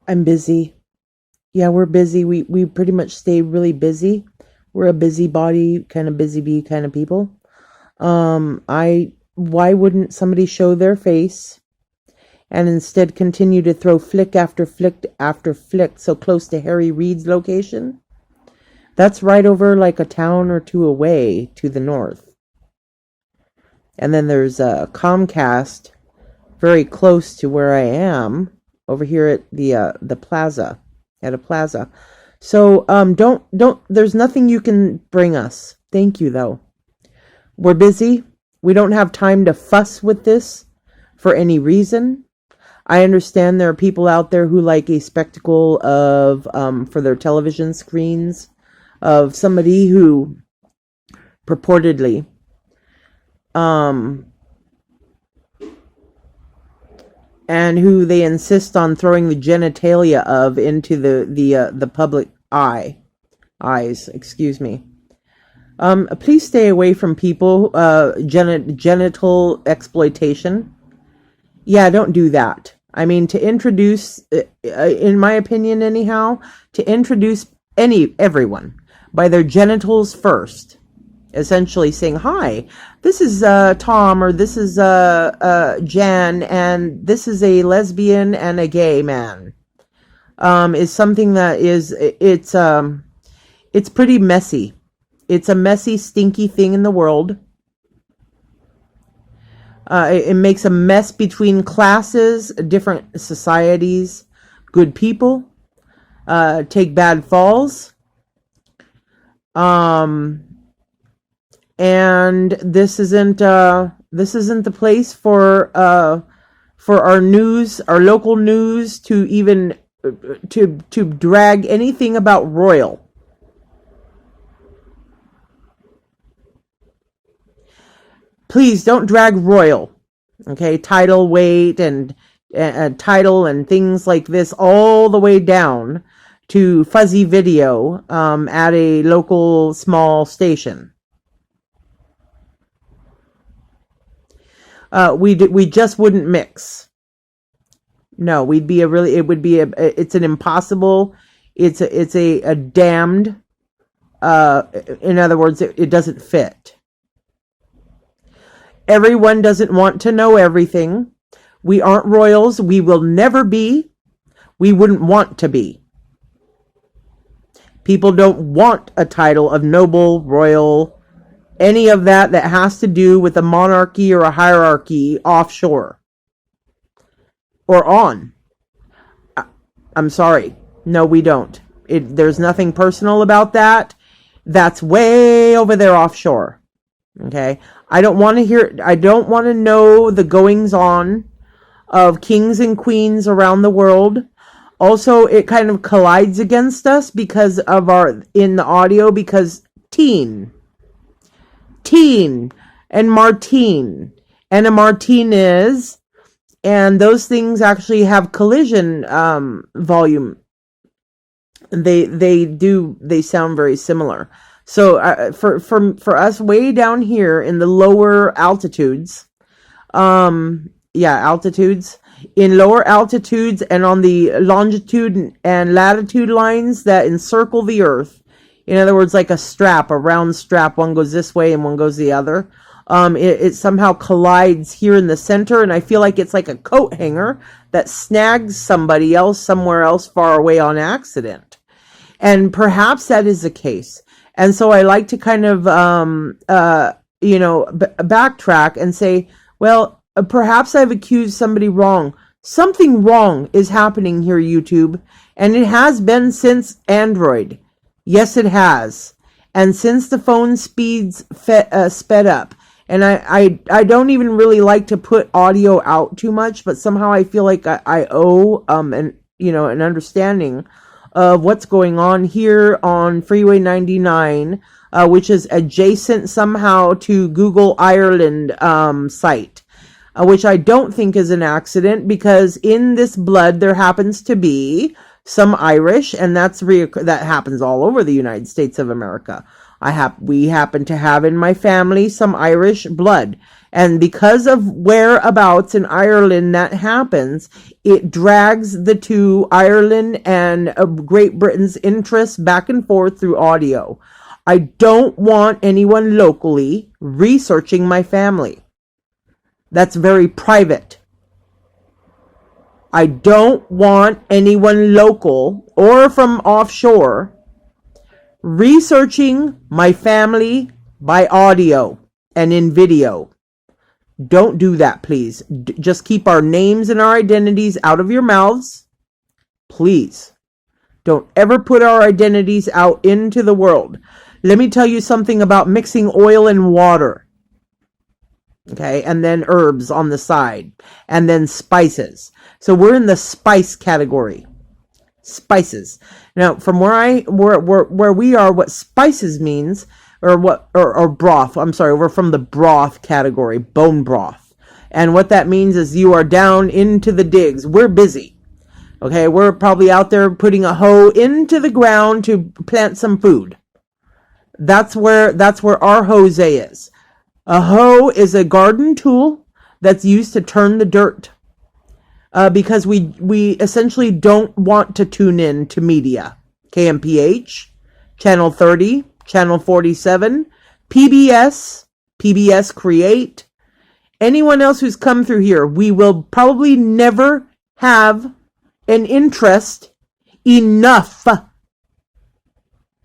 I'm busy. Yeah, we're busy. We pretty much stay really busy. We're a busybody, kind of busy bee kind of people. I Why wouldn't somebody show their face and instead continue to throw flick after flick after flick so close to Harry Reid's location? That's right over like a town or two away to the north. And then there's a Comcast very close to where I am over here at the plaza, at a plaza. So don't there's nothing you can bring us. Thank you though. We're busy. We don't have time to fuss with this for any reason. I understand there are people out there who like a spectacle of for their television screens of somebody who purportedly and who they insist on throwing the genitalia of into the public eyes, excuse me. Please stay away from people genital exploitation. Yeah, don't do that. I mean, to introduce, in my opinion anyhow, to introduce everyone by their genitals first, essentially saying, hi, this is Tom, or this is Jan, and this is a lesbian and a gay man, is something that it's pretty messy. It's a messy, stinky thing in the world. It makes a mess between classes, different societies, good people, take bad falls. And this isn't the place for our news, our local news, to even to drag anything about royal. Please don't drag royal, okay? Title, weight, and title and things like this all the way down to fuzzy video at a local small station. We just wouldn't mix. No, it's an impossible. It's a damned. In other words, it doesn't fit. Everyone doesn't want to know everything. We aren't royals. We will never be. We wouldn't want to be. People don't want a title of noble, royal, any of that has to do with a monarchy or a hierarchy offshore. Or on. I'm sorry. No, we don't. There's nothing personal about that. That's way over there offshore. Okay? I don't want to know the goings on of kings and queens around the world. Also, it kind of collides against us because of in the audio, because teen and Martine and a Martinez, and those things actually have collision volume. They sound very similar. So for us way down here in the lower altitudes, altitudes, in lower altitudes and on the longitude and latitude lines that encircle the earth, in other words, like a round strap, one goes this way and one goes the other, it somehow collides here in the center, and I feel like it's like a coat hanger that snags somebody else somewhere else far away on accident. And perhaps that is the case. And so I like to kind of, backtrack and say, well, perhaps I've accused somebody wrong. Something wrong is happening here, YouTube. And it has been since Android. Yes, it has. And since the phone speeds sped up. And I don't even really like to put audio out too much, but somehow I feel like I owe an understanding of what's going on here on Freeway 99, which is adjacent somehow to Google Ireland site, which I don't think is an accident, because in this blood there happens to be some Irish, and that happens all over the United States of America. We happen to have in my family some Irish blood, And because of whereabouts in Ireland that happens, it drags the two, Ireland and Great Britain's interests, back and forth through audio. I don't want anyone locally researching my family. That's very private. I don't want anyone local or from offshore researching my family by audio and in video. Don't do that, please. Just keep our names and our identities out of your mouths. Please. Don't ever put our identities out into the world. Let me tell you something about mixing oil and water. Okay, and then herbs on the side, and then spices. So we're in the spice category. Spices. Now, from where we are, what spices means, or broth. I'm sorry, we're from the broth category, bone broth. And what that means is you are down into the digs. We're busy. Okay, we're probably out there putting a hoe into the ground to plant some food. That's where our Jose is. A hoe is a garden tool that's used to turn the dirt. Because we essentially don't want to tune in to media. KMPH, Channel 30, Channel 47, PBS Create, anyone else who's come through here, we will probably never have an interest enough,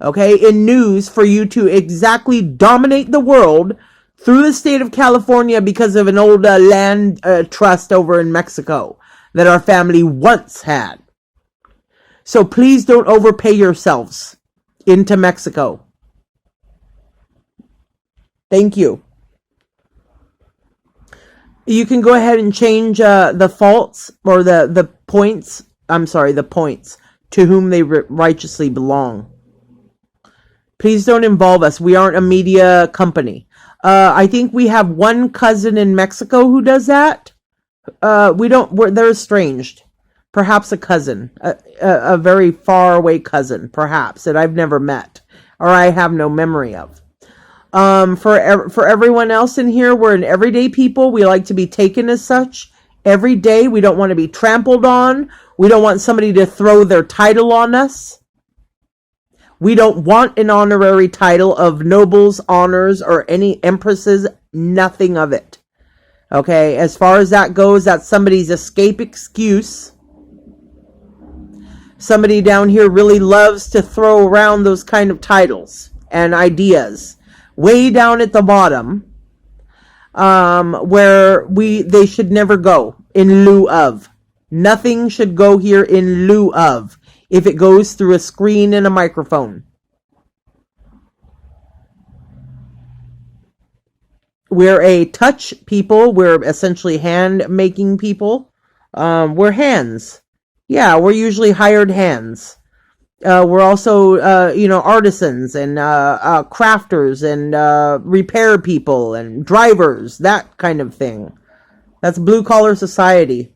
okay, in news for you to exactly dominate the world through the state of California because of an old land trust over in Mexico that our family once had. So please don't overpay yourselves into Mexico. Thank you. You can go ahead and change the faults or the points. I'm sorry, the points to whom they righteously belong. Please don't involve us. We aren't a media company. I think we have one cousin in Mexico who does that. They're estranged. Perhaps a cousin, a very far away cousin, perhaps, that I've never met or I have no memory of. For everyone else in here, we're an everyday people. We like to be taken as such every day. We don't want to be trampled on. We don't want somebody to throw their title on us. We don't want an honorary title of nobles, honors, or any empresses. Nothing of it. Okay, as far as that goes, that's somebody's escape excuse. Somebody down here really loves to throw around those kind of titles and ideas. Way down at the bottom, where they should never go in lieu of. Nothing should go here in lieu of if it goes through a screen and a microphone. We're a touch people. We're essentially hand-making people. We're hands. Yeah, we're usually hired hands. We're also, artisans and crafters and repair people and drivers, that kind of thing. That's blue-collar society.